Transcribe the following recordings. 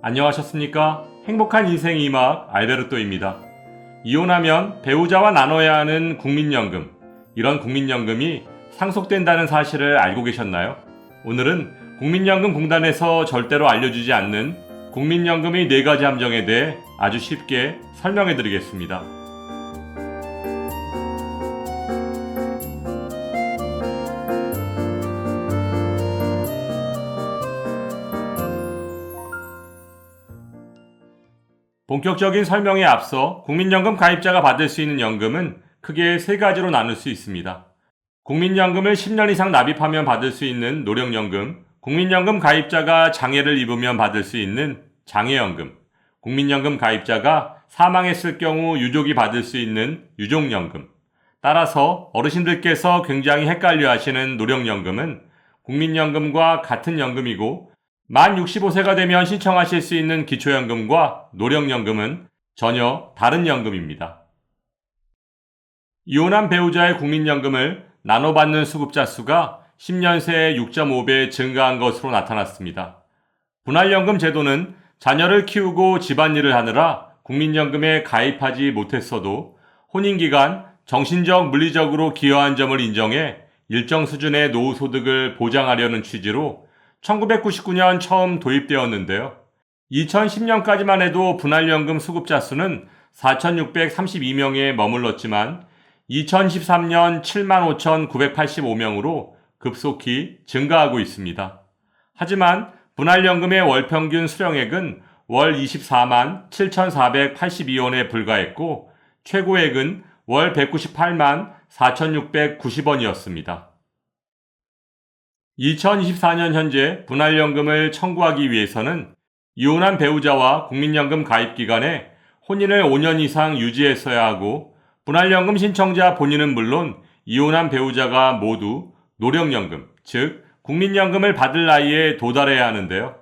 안녕하셨습니까? 행복한 인생 이막 알베르토입니다. 이혼하면 배우자와 나눠야 하는 국민연금, 이런 국민연금이 상속된다는 사실을 알고 계셨나요? 오늘은 국민연금공단에서 절대로 알려주지 않는 국민연금의 4가지 함정에 대해 아주 쉽게 설명해 드리겠습니다. 본격적인 설명에 앞서 국민연금 가입자가 받을 수 있는 연금은 크게 3가지로 나눌 수 있습니다. 국민연금을 10년 이상 납입하면 받을 수 있는 노령연금, 국민연금 가입자가 장애를 입으면 받을 수 있는 장애연금, 국민연금 가입자가 사망했을 경우 유족이 받을 수 있는 유족연금. 따라서 어르신들께서 굉장히 헷갈려 하시는 노령연금은 국민연금과 같은 연금이고, 만 65세가 되면 신청하실 수 있는 기초연금과 노령연금은 전혀 다른 연금입니다. 이혼한 배우자의 국민연금을 나눠받는 수급자 수가 10년 새에 6.5배 증가한 것으로 나타났습니다. 분할연금 제도는 자녀를 키우고 집안일을 하느라 국민연금에 가입하지 못했어도 혼인기간 정신적, 물리적으로 기여한 점을 인정해 일정 수준의 노후소득을 보장하려는 취지로 1999년 처음 도입되었는데요. 2010년까지만 해도 분할연금 수급자 수는 4,632명에 머물렀지만 2013년 75,985명으로 급속히 증가하고 있습니다. 하지만 분할연금의 월평균 수령액은 월 24만 7,482원에 불과했고 최고액은 월 198만 4,690원이었습니다. 2024년 현재 분할연금을 청구하기 위해서는 이혼한 배우자와 국민연금 가입기간에 혼인을 5년 이상 유지했어야 하고, 분할연금 신청자 본인은 물론 이혼한 배우자가 모두 노령연금, 즉 국민연금을 받을 나이에 도달해야 하는데요.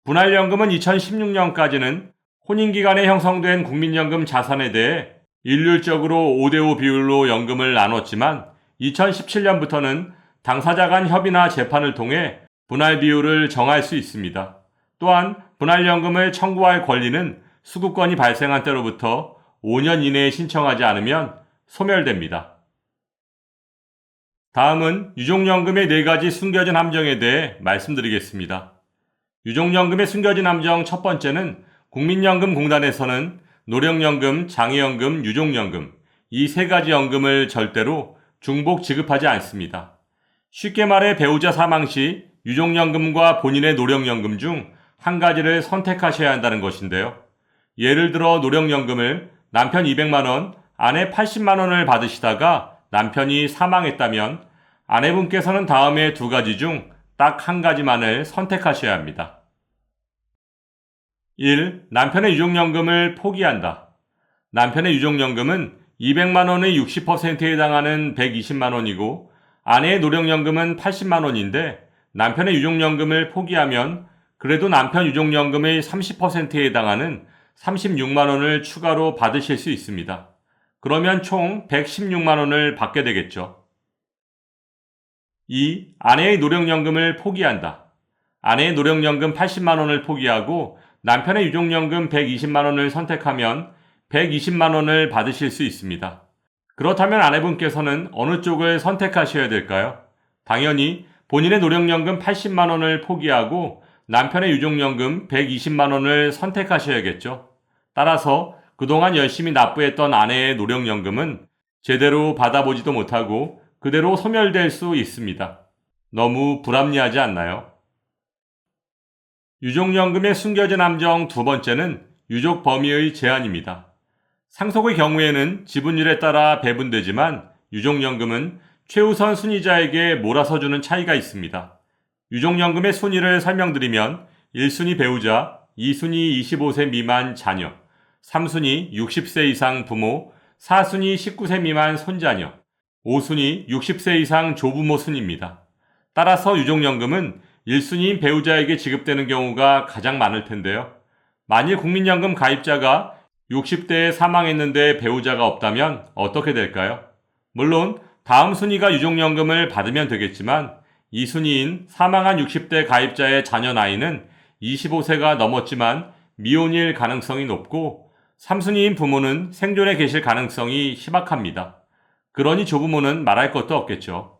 분할연금은 2016년까지는 혼인기간에 형성된 국민연금 자산에 대해 일률적으로 5대5 비율로 연금을 나눴지만 2017년부터는 당사자 간 협의나 재판을 통해 분할 비율을 정할 수 있습니다. 또한 분할연금을 청구할 권리는 수급권이 발생한 때로부터 5년 이내에 신청하지 않으면 소멸됩니다. 다음은 유족연금의 4가지 숨겨진 함정에 대해 말씀드리겠습니다. 유족연금의 숨겨진 함정 첫 번째는 국민연금공단에서는 노령연금, 장애연금, 유족연금 이 3가지 연금을 절대로 중복 지급하지 않습니다. 쉽게 말해 배우자 사망 시 유족연금과 본인의 노령연금 중 한 가지를 선택하셔야 한다는 것인데요. 예를 들어 노령연금을 남편 200만원, 아내 80만원을 받으시다가 남편이 사망했다면 아내분께서는 다음의 2가지 중 딱 한 가지만을 선택하셔야 합니다. 1. 남편의 유족연금을 포기한다. 남편의 유족연금은 200만원의 60%에 해당하는 120만원이고 아내의 노령연금은 80만원인데 남편의 유족연금을 포기하면 그래도 남편 유족연금의 30%에 해당하는 36만원을 추가로 받으실 수 있습니다. 그러면 총 116만원을 받게 되겠죠. 2. 아내의 노령연금을 포기한다. 아내의 노령연금 80만원을 포기하고 남편의 유족연금 120만원을 선택하면 120만원을 받으실 수 있습니다. 그렇다면 아내분께서는 어느 쪽을 선택하셔야 될까요? 당연히 본인의 노령연금 80만원을 포기하고 남편의 유족연금 120만원을 선택하셔야겠죠. 따라서 그동안 열심히 납부했던 아내의 노령연금은 제대로 받아보지도 못하고 그대로 소멸될 수 있습니다. 너무 불합리하지 않나요? 유족연금의 숨겨진 함정 두 번째는 유족 범위의 제한입니다. 상속의 경우에는 지분율에 따라 배분되지만 유족연금은 최우선 순위자에게 몰아서 주는 차이가 있습니다. 유족연금의 순위를 설명드리면 1순위 배우자, 2순위 25세 미만 자녀, 3순위 60세 이상 부모, 4순위 19세 미만 손자녀, 5순위 60세 이상 조부모 순입니다. 따라서 유족연금은 1순위인 배우자에게 지급되는 경우가 가장 많을 텐데요. 만일 국민연금 가입자가 60대에 사망했는데 배우자가 없다면 어떻게 될까요? 물론 다음 순위가 유족연금을 받으면 되겠지만 2순위인 사망한 60대 가입자의 자녀 나이는 25세가 넘었지만 미혼일 가능성이 높고 3순위인 부모는 생존에 계실 가능성이 희박합니다. 그러니 조부모는 말할 것도 없겠죠.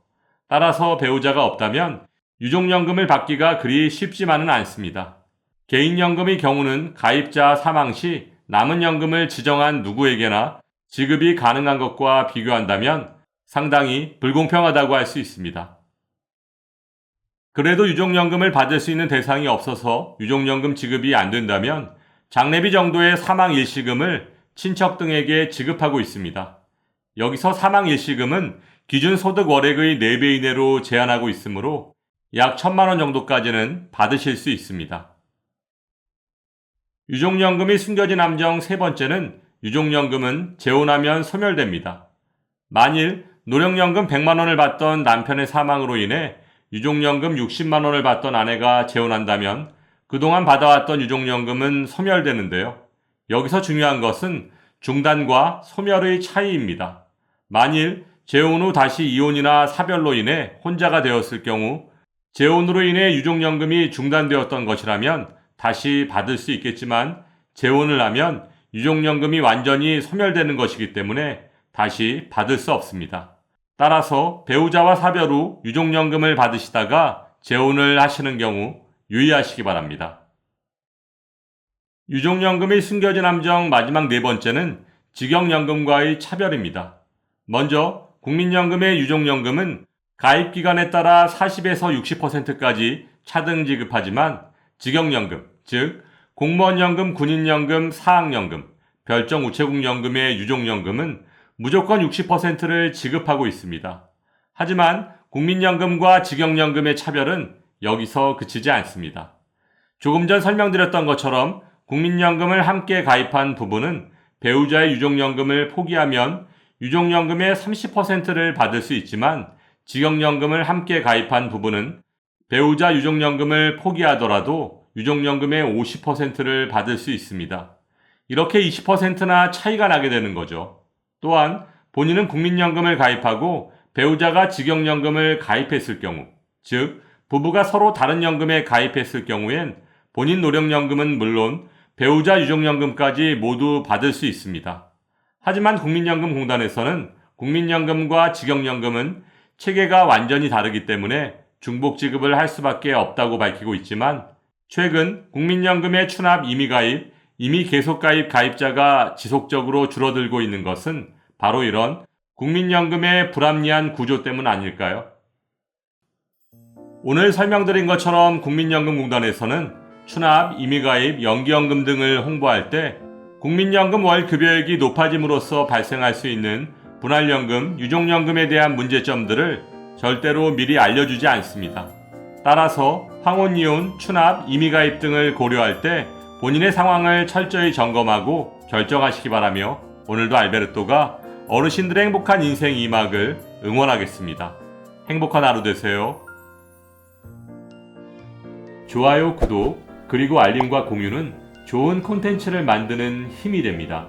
따라서 배우자가 없다면 유족연금을 받기가 그리 쉽지만은 않습니다. 개인연금의 경우는 가입자 사망 시 남은 연금을 지정한 누구에게나 지급이 가능한 것과 비교한다면 상당히 불공평하다고 할 수 있습니다. 그래도 유족연금을 받을 수 있는 대상이 없어서 유족연금 지급이 안 된다면 장례비 정도의 사망 일시금을 친척 등에게 지급하고 있습니다. 여기서 사망 일시금은 기준 소득 월액의 4배 이내로 제한하고 있으므로 약 1,000만 원 정도까지는 받으실 수 있습니다. 유족연금이 숨겨진 함정 세 번째는 유족연금은 재혼하면 소멸됩니다. 만일 노령연금 100만 원을 받던 남편의 사망으로 인해 유족연금 60만 원을 받던 아내가 재혼한다면 그동안 받아왔던 유족연금은 소멸되는데요. 여기서 중요한 것은 중단과 소멸의 차이입니다. 만일 재혼 후 다시 이혼이나 사별로 인해 혼자가 되었을 경우 재혼으로 인해 유족연금이 중단되었던 것이라면 다시 받을 수 있겠지만 재혼을 하면 유족연금이 완전히 소멸되는 것이기 때문에 다시 받을 수 없습니다. 따라서 배우자와 사별 후 유족연금을 받으시다가 재혼을 하시는 경우 유의하시기 바랍니다. 유족연금의 숨겨진 함정 마지막 네 번째는 직영연금과의 차별입니다. 먼저 국민연금의 유족연금은 가입기간에 따라 40에서 60%까지 차등 지급하지만 직영연금, 즉 공무원연금, 군인연금, 사학연금, 별정우체국연금의 유족연금은 무조건 60%를 지급하고 있습니다. 하지만 국민연금과 직영연금의 차별은 여기서 그치지 않습니다. 조금 전 설명드렸던 것처럼 국민연금을 함께 가입한 부부는 배우자의 유족연금을 포기하면 유족연금의 30%를 받을 수 있지만 직영연금을 함께 가입한 부부는 배우자 유족연금을 포기하더라도 유족연금의 50%를 받을 수 있습니다. 이렇게 20%나 차이가 나게 되는 거죠. 또한 본인은 국민연금을 가입하고 배우자가 직영연금을 가입했을 경우, 즉 부부가 서로 다른 연금에 가입했을 경우엔 본인 노령연금은 물론 배우자 유족연금까지 모두 받을 수 있습니다. 하지만 국민연금공단에서는 국민연금과 직영연금은 체계가 완전히 다르기 때문에 중복 지급을 할 수밖에 없다고 밝히고 있지만 최근 국민연금의 추납 임의가입, 이미 계속가입 가입자가 지속적으로 줄어들고 있는 것은 바로 이런 국민연금의 불합리한 구조 때문 아닐까요? 오늘 설명드린 것처럼 국민연금공단에서는 추납, 임의가입, 연기연금 등을 홍보할 때 국민연금 월 급여액이 높아짐으로써 발생할 수 있는 분할연금, 유족연금에 대한 문제점들을 절대로 미리 알려주지 않습니다. 따라서 황혼, 추납, 임의가입 등을 고려할 때 본인의 상황을 철저히 점검하고 결정하시기 바라며 오늘도 알베르토가 어르신들의 행복한 인생 2막을 응원하겠습니다. 행복한 하루 되세요. 좋아요, 구독, 그리고 알림과 공유는 좋은 콘텐츠를 만드는 힘이 됩니다.